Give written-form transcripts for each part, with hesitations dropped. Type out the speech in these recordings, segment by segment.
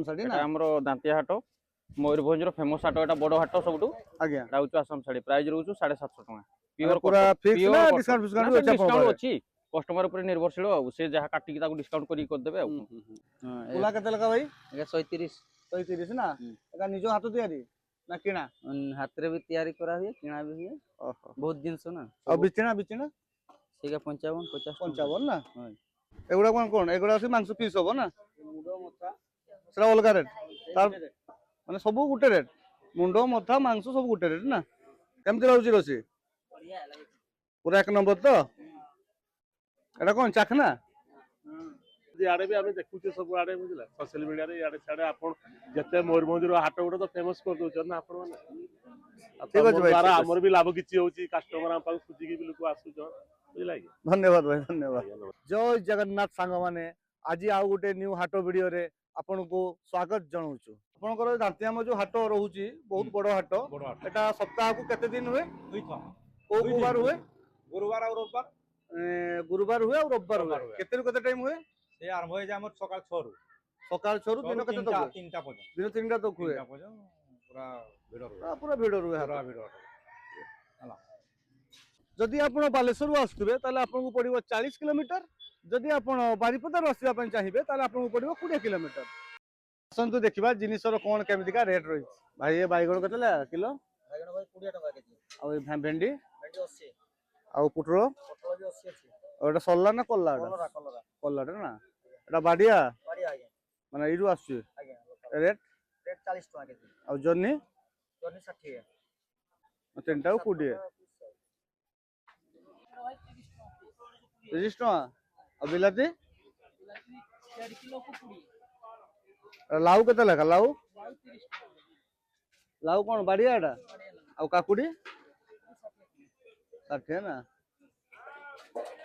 ଆମର ଦାନ୍ତିଆ ହାଟ ମୟୂରଭଞ୍ଜର ଫେମସ୍ ହାଟ, ଏଟା ବଡ ହାଟ ସବୁଠୁ। ଆଜ୍ଞା ଏଟା ହଉଛି ଆସାମ ଶାଢୀ, ପ୍ରାଇସ୍ ରହୁଛି 750 ଟଙ୍କା। ପିଓର ପୁରା ଫିକ୍ସ ନା ଡିସକାଉଣ୍ଟ ଅଛି, କଷ୍ଟମର ଉପରେ ନିର୍ଭରଶୀଳ ଆଉ, ସେ ଯାହା କାଟିକି ତାକୁ ଡିସକାଉଣ୍ଟ କରିକି କରିଦେବେ ଆଉ। କୁଲା କେତେ ଲେଖା ଭାଇ? ଏଟା 130 130 ନା? ଏଟା ନିଜ ହାତ ତିଆରି ନା କିଣା? ହାତରେ ବି ତିଆରି କରା ହୁଏ, କିଣା ବି ହୁଏ। ବହୁତ ଜିନିଷ ନା। ଆଉ ବିଚିଣା ବିଚିଣା ସେଇଟା 55 50 55 ନା? ଏଗୁଡା କଣ ଏଗୁଡା ଅଛି ମାଂସ ପିସ୍ ହବ ନା? ସେଟା ଅଲଗା ରେଟ୍ ତାର, ମାନେ ସବୁ ଗୋଟେ ରେଟ୍, ମୁଣ୍ଡ ମଥା ମାଂସ ସବୁ ଗୋଟେ ରେଟ୍ ନା? କେମିତି ଲାଗୁଛି ରୋଷେଇ? ପୁରା 1 ନମ୍ବର ତ? ଏଟା କଣ ଚାଖନା? ଇଆଡେ ବି ଆମେ ଦେଖୁଛୁ ସବୁ ଆଡେ, ବୁଝିଲା, ସୋସିଆଲ ମିଡିଆରେ ଇଆଡେ ସିଆଡେ ଆପଣ ଯେତେ ମୟୂରଭଞ୍ଜର ହାଟ ଗୁଡା ତ ଫେମସ କରିଦଉଛନ୍ତି ନା ଆପଣ ମାନେ। ଦ୍ୱାରା ଆମର ବି ଲାଭ କିଛି ହଉଛି, କାଷ୍ଟମର ଆମ ପାଖକୁ ଖୋଜିକି ବି ଲୋକ ଆସୁଛନ୍ତି, ବୁଝିଲା କି? ଧନ୍ୟବାଦ ଭାଇ, ଧନ୍ୟବାଦ। ଜୟ ଜଗନ୍ନାଥ ସାଙ୍ଗମାନେ, ଆଜି ଆଉ ଗୋଟେ ନ୍ୟୁ ହାଟ ଭିଡିଓରେ ଆପଣଙ୍କୁ ସ୍ୱାଗତ ଜଣାଉଛୁ। ଆପଣଙ୍କର ଦାନ୍ତିଆମ ଯୋଉ ହାଟ ରହୁଛି, ବହୁତ ବଡ ହାଟ, ଏଟା ସପ୍ତାହକୁ କେତେ ଦିନ ହୁଏ? କୋଉ କୋଉ ବାର ହୁଏ? गुरुवार और रविवार। गुरुवार हुए और रविवार हुए। केते रु केते टाइम हुए? से आरंभ हो जाय हमर सकाळ 6 रु। सकाळ 6 रु दिन केते तक? 3टा पर्यंत। दिन 3टा तक हुए। 3टा पर्यंत पूरा भिड़ रुहे। पूरा भिड़ रुहे। पूरा भिड़। हला जदि आपण बालेश्वर आसुबे ताले आपन पड़िबो 40 किलोमीटर, जदि आपण बारिपदा आसीबा पय चाहिबे ताले आपन पड़िबो 20 किलोमीटर। असंतु देखिबा जिनिसर कोन केमितिका रेट रही। भाई ये बाइगण केतेला किलो? बाइगण भाई 20 टका केजी। आ भेंडी? भेंडी 80। आ पुटरो? पुटरो भी 80 अछि। ओटा सल्ला ना कोल्ला? कलरा कलरा। कोल्लाटा ना? एटा बाडिया? बाडिया आगे। माने इरु आसु? आगे। रेट? रेट 40 टका केजी। आ जन्नी? जन्नी 60 है। तीनटा 20। 30 टका। आ बिलाती? 1.5 किलो को 20। लाउ केते लगा? लाउ 30 टका। लाउ कोन बाडियाटा? आ काकुडी? 60 है ना?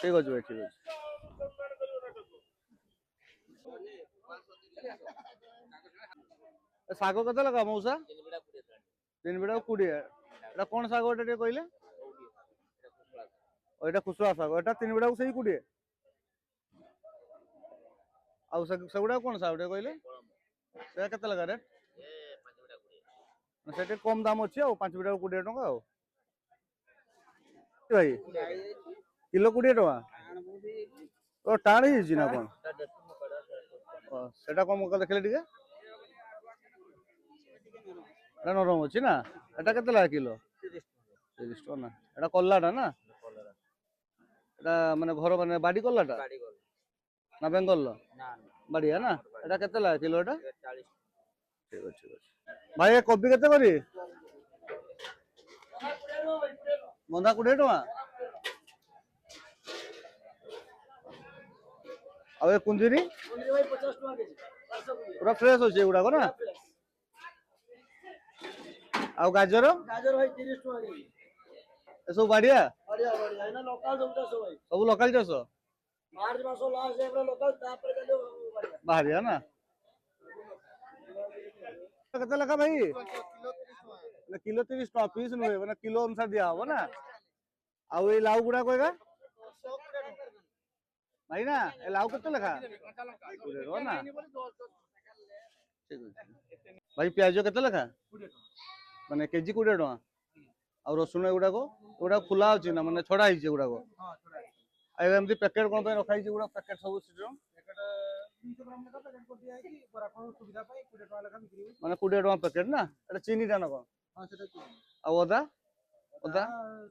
ठीक अछि भाई, ठीक अछि। सागो केते लगा मौसा? 3 बिडा 20। एटा कोन सागो एटा कहले? ओइटा खुसरा सागो, एटा 3 बिडा को सही 20। आ सेगुडा कोन सागो कहले? से केते लगा रे? ए 5 बिडा 20। सेटे कम दाम अछि आ 5 बिडा 20 टका आ। भाई किलो 20 टका। ओ टाणी हिजी ना कोन? सेटा कोन मका देखले टिके? एटा नरम अछि ना? एटा केते ला किलो? 30 टका ना? एटा कोल्लाटा ना? एटा माने घर माने बाडी कोल्लाटा? बाडी कोल्ला ना बेंगल लो? ना बाडिया ना? एटा केते ला किलो एटा? 40। ठीक अछि, ठीक अछि। भाई ए कोबी केते करी? मंदा 20 टका। अबे कुंदरी? कुंदरी भाई 50 टका केजी। पूरा फ्रेश होचे एगुडा को ना? आ गाजर? गाजर भाई 30 टका केजी। ए सब बाडिया? बाडिया बाडिया, एना लोकल सब चासो भाई। सब लोकल चासो? मार्च मासो लास्ट एबरा लोकल तापर गले बाडिया। बाडिया ना? केते लखा भाई? किलो 30 टका पीस नुहे, माने किलो अनुसार दिया हो ना? आ ए लाउ गुडा कोएगा? भाई ना ए लाउ केते लखा? हो ना? भाई प्याज केते लखा? 20 टका। माने केजी 20 टका। आ रसुन एगुडा को? एगुडा खुला अछि ना, माने छडा हिचे एगुडा को? हां छडा हिचे। आ एमती पैकेट कोन पे रखा हिचे एगुडा पैकेट सब सिस्टम? पैकेट 300 ग्राम लेखा पैकेट कर दिया है कि बरा को सुविधा पाई 20 टका लेखा बिक्री होई। माने 20 टका पैकेट ना? एटा चीनी टा ना कोन? हां सेटा चीनी। आ ओदा? ओदा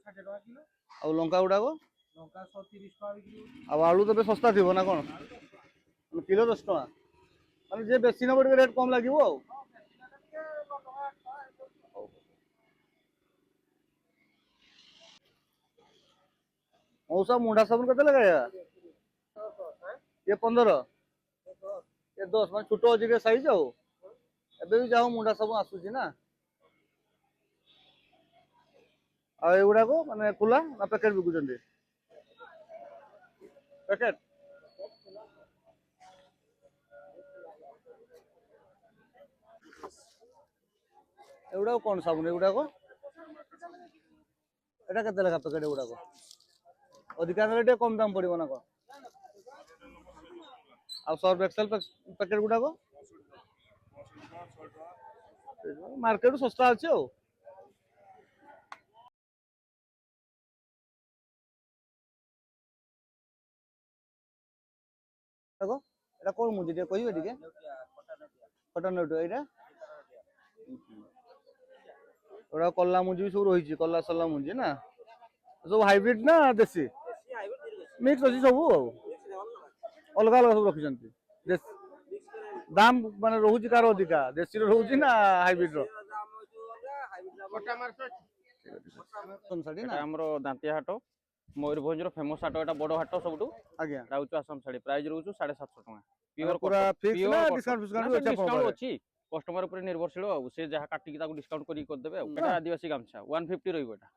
60 टका किलो। आ लंका गुडा को? लंका 130 टका बिक्री होई। आ आलू तो बे सस्ता थिबो ना कोन? किलो 10 टका। माने जे बेसी न बड रेट कम लागिवो। मौसा मुंडा साबुन केते लगाया? ये 15। ये 10 माने छोटो अछि के साइज हो। एबे भी जाओ मुंडा साबुन आसुची ना? आ एगुडा को माने खुला ना पैकेट बिकुचंदी? पैकेट एगुडा कोन साबुन एगुडा को? एटा केते लगा पैकेट एगुडा को? अधिकांश रेट कम दाम पड़िबो ना को? आ सर्फ एक्सेल पैकेट गुडा को? ମାର୍କେଟ ଶସ୍ତା ଅଛି ଆଉ। ଦେଖ ଏଟା କୋଉ ମୁଞ୍ଜି ଟିକେ କହିବେ ଟିକେ? କଟନ ନଟୁ ଏଇଟା ওটা কল্লা মুঞ্জি ବି ସବୁ ରହିଛି କଲ୍ଲା ସଲ୍ଲା ମୁଞ୍ଜି ନା ସବୁ ହାଇବ୍ରିଡ ନା ଦେଶୀ ମିକ୍ସ ଅଛି ସବୁ ଆଉ ଅଲଗା ଅଲଗା ସବୁ ରଖିଛନ୍ତି ଦାମ ମାନେ ରହୁଛି କାର ଅଧିକା ଦେଶୀର ରହୁଛି ନା ହାଇବ୍ରିଡ ର? এটা ଆମର ଦାନ୍ତିଆ ହାଟ ମୟୂରଭଞ୍ଜର ଫେମସ ହାଟ ଏଟା ବଡ ହାଟ ସବୁଠୁ ଆଜ୍ଞା ଏଟା ହଉଛି ଆସାମ ଶାଢୀ ପ୍ରାଇସ୍ ରହୁଛି 750 ଟଙ୍କା ପିଓର ପୁରା ଫିକ୍ସ ନା ଡିସକାଉଣ୍ଟ ଫିସକାଉଣ୍ଟ ଅଛି ଆପଣଙ୍କ ଡିସକାଉଣ୍ଟ ପାଖରେ? ଅଛି କଷ୍ଟମର ଉପରେ ନିର୍ଭରଶୀଳ ଆଉ ସେ ଯାହା କାଟିକି ତାକୁ ଡିସକାଉଣ୍ଟ କରିକି କରିଦେବେ ଆଉ ଏଟା ଆଦିବାସୀ ଗାମଛା 150 ରହିବ ଏଟା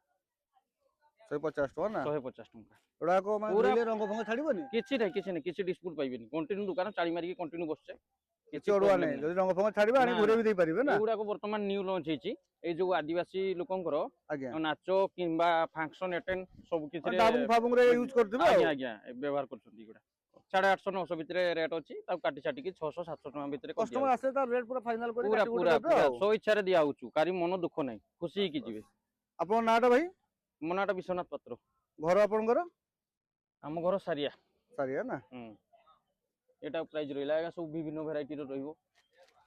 150 ଟଙ୍କା ନା 150 ଟଙ୍କା ଏଗୁଡାକ ମାନେ ପୁରା ଧୋଇଲେ ରଙ୍ଗ ଫଙ୍ଗ ଛାଡିବନି? କିଛି କିଛି ଡିସପ୍ୟୁଟ ପାଇବେନି କଣ୍ଟିନ୍ୟୁ ଦୋକାନ ଚାଳି ମାରିକି କଣ୍ଟିନ୍ୟୁ ବସছে କିଛି ଅଡୁଆ ନାହିଁ ଯଦି ରଙ୍ଗ ଫଙ୍ଗ ଛାଡିବେ ଆଣି ଘୁରେଇ ବି ଦେଇ ପାରିବେ ନା? ଏଗୁଡାକ ବର୍ତ୍ତମାନ ନ୍ୟୁ ଲଞ୍ଚ ହେଇଛି ଏଇ ଯୋଉ ଆଦିବାସୀ ଲୋକଙ୍କର ଆଜ୍ଞା ନାଚ କିମ୍ବା ଫଙ୍କସନ ଆଟେଣ୍ଡ ସବୁ କିଛି ଡାବୁଙ୍ଗ ଫାବୁଙ୍ଗରେ ୟୁଜ କରିଥିବେ ଆଉ ଆଜ୍ଞା ଆଜ୍ଞା ବ୍ୟବହାର କରୁଛନ୍ତି ଏଗୁଡା 850 900 ଭିତରେ ରେଟ୍ ଅଛି ତାକୁ କାଟି ଛାଟିକି 600 700 ଟଙ୍କା ଭିତରେ କଷ୍ଟମର ଆସେ ତା ରେଟ୍ ପୁରା ଫାଇନାଲ କରି ପୁରା କାଟି ପୁରା କୁଟି ଦେବେ ଆଉ ସୋ ଇଚ୍ଛାରେ ଦିଆ ହଉଛୁ କାରି ମନ ଦୁଃଖ ନାହିଁ ଖୁସି ହେଇକି ଯିବେ ଆପଣଙ୍କ ନାଁଟା ଭାଇ? ମୋ ନାଁଟା ବିଶ୍ୱନାଥ ପାତ୍ର ଘର ଆପଣଙ୍କର? ଆମ ଘର ସାରିଆ ସାରିଆ ନା ଏଟା ପ୍ରାଇସ୍ ରହିଲା ଏଗା ସବୁ ବିଭିନ୍ନ ଭେରାଇଟିର ରହିବ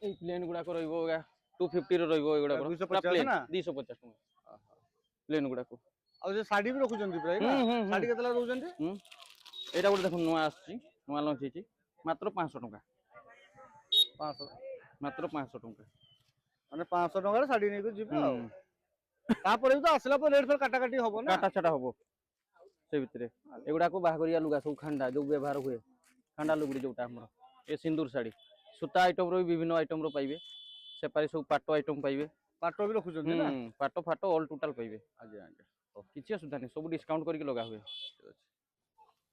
ଏଇ ପ୍ଲେନ୍ ଗୁଡାକ ରହିବ ଏଗା 250 ର ରହିବ ଏଗୁଡାକ 250 ନା 250 ଟଙ୍କା ପ୍ଲେନ୍ ଗୁଡାକ ଆଉ ସେ ଶାଢୀ ବି ରଖୁଛନ୍ତି ପ୍ରାୟ ନା ଶାଢୀ କେତେ ଲା ଦଉଛନ୍ତି? ଏଇଟା ଗୋଟେ ଦେଖନ୍ତୁ ନୂଆ ଆସିଛି ନୂଆ ଲଞ୍ଚ ହେଇଛି ମାତ୍ର 500 ଟଙ୍କା 500 ମାତ୍ର 500 ଟଙ୍କା ମାନେ 500 ଟଙ୍କାରେ ଶାଢୀ ନେଇକି ଯିବେ ଆଉ ତାପରେ ବି ତ ଆସିଲା ପରେ ରେଟ୍ ଫେର୍ କାଟାକାଟି ହବ ନା? କାଟା ଛାଟା ହବ ସେ ଭିତରେ ଏଗୁଡାକୁ ବାହାଘରିଆ ଲୁଗା ସବୁ ଖାଣ୍ଡା ଯୋଉ ବ୍ୟବହାର ହୁଏ ଖାଣ୍ଡା ଲୁଗଡି ଯୋଉଟା ଆମର ଏ ସିନ୍ଦୁର ଶାଢୀ ସୂତା ଆଇଟମ ର ବି ବିଭିନ୍ନ ଆଇଟମ ର ପାଇବେ ସେପାରି ସବୁ ପାଟ ଆଇଟମ ପାଇବେ ପାଟ ବି ରଖୁଛନ୍ତି ନା? ପାଟ ଫାଟ ଅଲ୍ ଟୋଟାଲ ପାଇବେ ଆଜ୍ଞା ଆଜ୍ଞା କିଛି ଅସୁବିଧା ନାହିଁ ସବୁ ଡିସକାଉଣ୍ଟ କରିକି ଲଗା ହୁଏ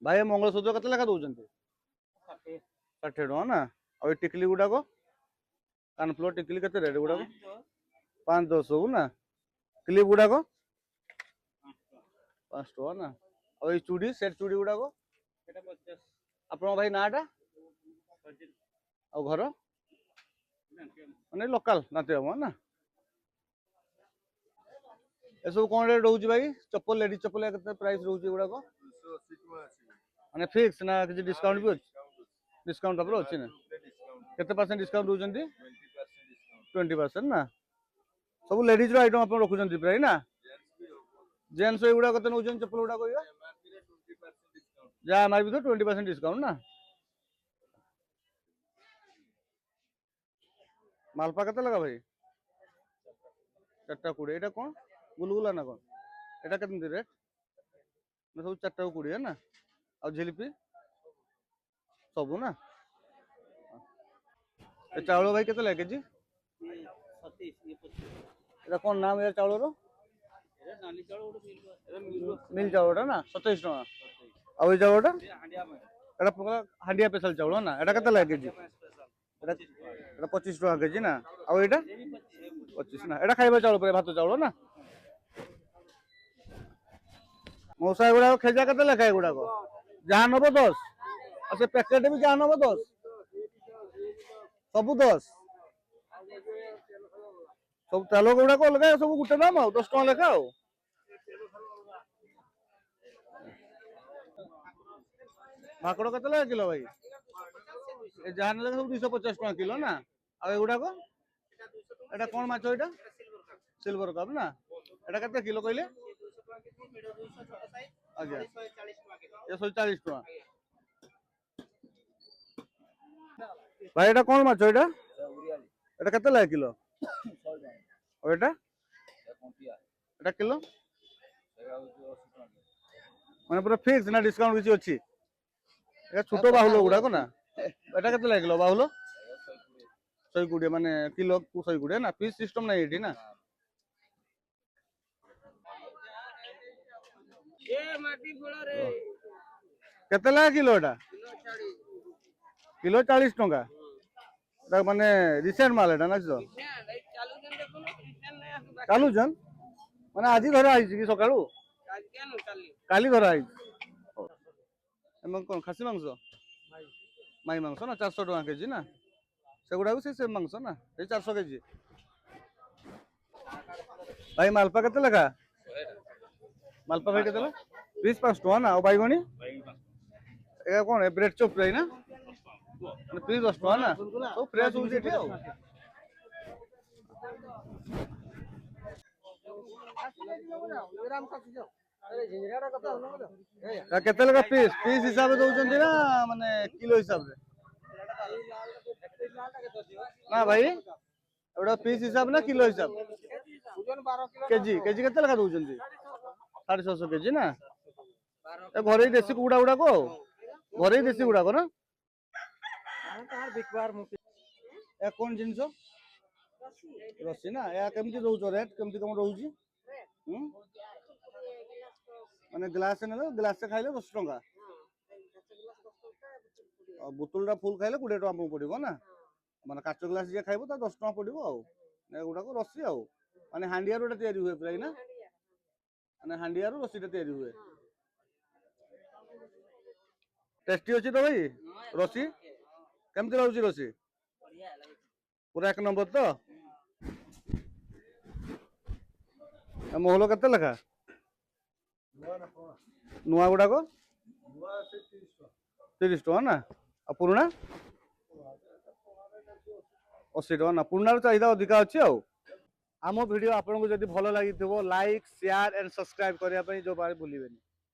ଭାଇ ମଙ୍ଗଳସୂତ୍ର କେତେ ଲେଖା ଦଉଛନ୍ତି? 60 ଟଙ୍କା ନା ଆଉ ଏ ଟିକଲି ଗୁଡାକ କାନଫ୍ଲୋର ଟିକଲି କେତେ ରେଟ୍ ଗୁଡାକ? 510 ସବୁ ନା କ୍ଲିପ ଗୁଡାକ 5 ଟଙ୍କା ନା ଆଉ ଏଇ ଚୁଡି ସେଟ୍ ଚୁଡି ଗୁଡାକ ଆପଣଙ୍କ ଭାଇ ନାଁଟା ଆଉ ଘର ମାନେ ଲୋକାଲ ନାତିବାମ ନା ଏସବୁ କଣ ରେଟ୍ ରହୁଛି ଭାଇ? ଚପଲ ଲେଡିଜ ଚପଲ କେତେ ପ୍ରାଇସ୍ ରହୁଛି ଏଗୁଡାକ? ମାନେ ଫିକ୍ସ ନା କିଛି ଡିସକାଉଣ୍ଟ ବି ଅଛି? ଡିସକାଉଣ୍ଟ ତାପରେ ଅଛି ନା କେତେ ପରସେଣ୍ଟ ଡିସକାଉଣ୍ଟ ଦଉଛନ୍ତି? 20% ନା ସବୁ ଲେଡିଜ ର ଆଇଟମ ଆପଣ ରଖୁଛନ୍ତି ପ୍ରାୟ ନା? ଜେଣ୍ଟସ ଏଗୁଡା କେତେ ନଉଛନ୍ତି ଚପଲ ଗୁଡା କହିବା? ଯାହା ଏମଆରପି ତ 20% ଡିସକାଉଣ୍ଟ ନା ମାଲପା କେତେ ଲେଖା ଭାଇ? 4ଟା 20 ଏଇଟା କଣ ଗୁଲଗୁଲା ନା କଣ ଏଇଟା କେମିତି ରେଟ୍? ସବୁ 4ଟାକୁ 20 ନା ଆଉ ଝିଲିପି ସବୁ ନା ଏ ଚାଉଳ ଭାଇ କେତେ ଲେଖା କେଜି? ଏଟା କଣ ନାମ ଏ ଚାଉଳର? ମିଲ୍ ଚାଉଳଟା ନା 27 ଟଙ୍କା ଆଉ ଏଇ ଚାଉଳଟା ଏଟା ହାଣ୍ଡିଆ ସ୍ପେଶାଲ ଚାଉଳ ନା ଏଟା କେତେ ଲେଖା କେଜି? ଏଟା 25 ଟଙ୍କା କେଜି ନା ଆଉ ଏଇଟା 25 ନା ଏଟା ଖାଇବା ଚାଉଳ ପରେ ଭାତ ଚାଉଳ ନା ମଉସା ଏଗୁଡାକ ଖେଜା କେତେ ଲେଖା ଏଗୁଡାକ? ଯାହା ନବ 10 ଆଉ ସେ ପ୍ୟାକେଟ ବି ଯାହା ନବ 10 ସବୁ 10 ସବୁ ତେଲ ଗୁଡାକ ଅଲଗା ସବୁ ଗୋଟେ ଦାମ ଆଉ 10 ଟଙ୍କା ଲେଖା ଆଉ ଭାକଡ କେତେ ଲେଖା କିଲୋ ଭାଇ? ଏ ଯାହା ନେଲେ ସବୁ 250 ଟଙ୍କା କିଲୋ ନା ଆଉ ଏଗୁଡାକ ଏଟା କଣ ମାଛ ଏଇଟା? ସିଲଭର କପ୍ ନା ଏଟା କେତେ କିଲୋ କହିଲେ? ଆଜ୍ଞା 140 ଟଙ୍କା ଭାଇ ଏଟା କଣ ମାଛ ଏଇଟା? ଏଟା କେତେ ଲେଖା କିଲୋ? ଆଉ ଏଟା ଏଟା କିଲୋ ମାନେ ପୁରା ଫିକ୍ସ ନା ଡିସକାଉଣ୍ଟ କିଛି ଅଛି? এটা ছোট বাহুল গুড়াক না এটা কেতে লাগলো বাহুল 120 মানে কিলো 120 না পিস সিস্টেম নাই এটি না কেতে লাগা কিলো এটা? কিলো 40 টଙ୍କା এটা মানে রিসেন্ট মাল এটা না তো চালুজন মানে আজি ধরা আইছি কি সকালু কালি ধরা আইছি এবং কোন খাসি মাংস? মাই মাংস না 400 টাকা কেজি না ସେଗୁଡାକୁ ସେ ସେମ୍ ମାଂସ ନା ଏଇ 400 କେଜି। ଭାଇ ମାଲପା କେତେ ଲେଖା? ମାଲପା ଭାଇ କେତେ ଲେଖା? ପିସ୍ 5 ଟଙ୍କା ନା। ଆଉ ବାଇଗଣୀ ଏଇଟା କଣ ବ୍ରେଡ ଚପ୍ ଭାଇ ନା ମାନେ ପିସ୍ 10 ଟଙ୍କା ନା। ସବୁ ଫ୍ରେଶ୍ ହଉଛି ଏଠି ଆଉ। କେତେ ଲେଖା ପିସ୍? ପିସ୍ ହିସାବରେ ଦଉଛନ୍ତି ନା ମାନେ କିଲୋ ହିସାବରେ? ନା ଭାଇ ଏଗୁଡ଼ା ପିସ୍ ହିସାବ ନା କିଲୋ ହିସାବ? କେଜି କେଜି କେତେ ଲେଖା ଦଉଛନ୍ତି? 650 କେଜି ନା। ଏ ଘରୋଇ ଦେଶୀ କୁକୁଡ଼ା ଗୁଡାକ ଆଉ ଘରୋଇ ଦେଶୀ ଗୁଡାକ ନା। ଏ କଣ ଜିନିଷ? ରସି ନା। ଏହା କେମିତି ଦଉଛ ରେଟ୍ କେମିତି କଣ ରହୁଛି? ମାନେ ଗ୍ଲାସ ନେଲେ ଗ୍ଲାସ ଖାଇଲେ 10 ଟଙ୍କା। ବୋତଲଟା ଫୁଲ ଖାଇଲେ 20 ଟଙ୍କା ଆମକୁ ପଡିବ ନା। ମାନେ କାଚ ଗ୍ଲାସ ଯିଏ ଖାଇବ ତା 10 ଟଙ୍କା ପଡିବ ଆଉ। ଏଗୁଡାକ ରସି ଆଉ ମାନେ ହାଣ୍ଡିଆରୁ ଏଟା ତିଆରି ହୁଏ ପ୍ରାୟ ନା। ମାନେ ହାଣ୍ଡିଆରୁ ରସିଟା ତିଆରି ହୁଏ। ଟେଷ୍ଟି ଅଛି ତ ଭାଇ ରସି? କେମିତି ଲାଗୁଛି ରସି? ପୁରା 1 ନମ୍ବର ତ। ମହୁଲ କେତେ ଲେଖା? ନୂଆ ଗୁଡାକ 30 ଟଙ୍କା ନା। ଆଉ ପୁରୁଣା 80 ଟଙ୍କା ନା। ପୁରୁଣାର ଚାହିଦା ଅଧିକା ଅଛି ଆଉ। ଆମ ଭିଡିଓ ଆପଣଙ୍କୁ ଯଦି ଭଲ ଲାଗିଥିବ ଲାଇକ୍ ସେୟାର ଏଣ୍ଡ ସବସ୍କ୍ରାଇବ କରିବା ପାଇଁ ଯୋଉ ଭୁଲିବେନି।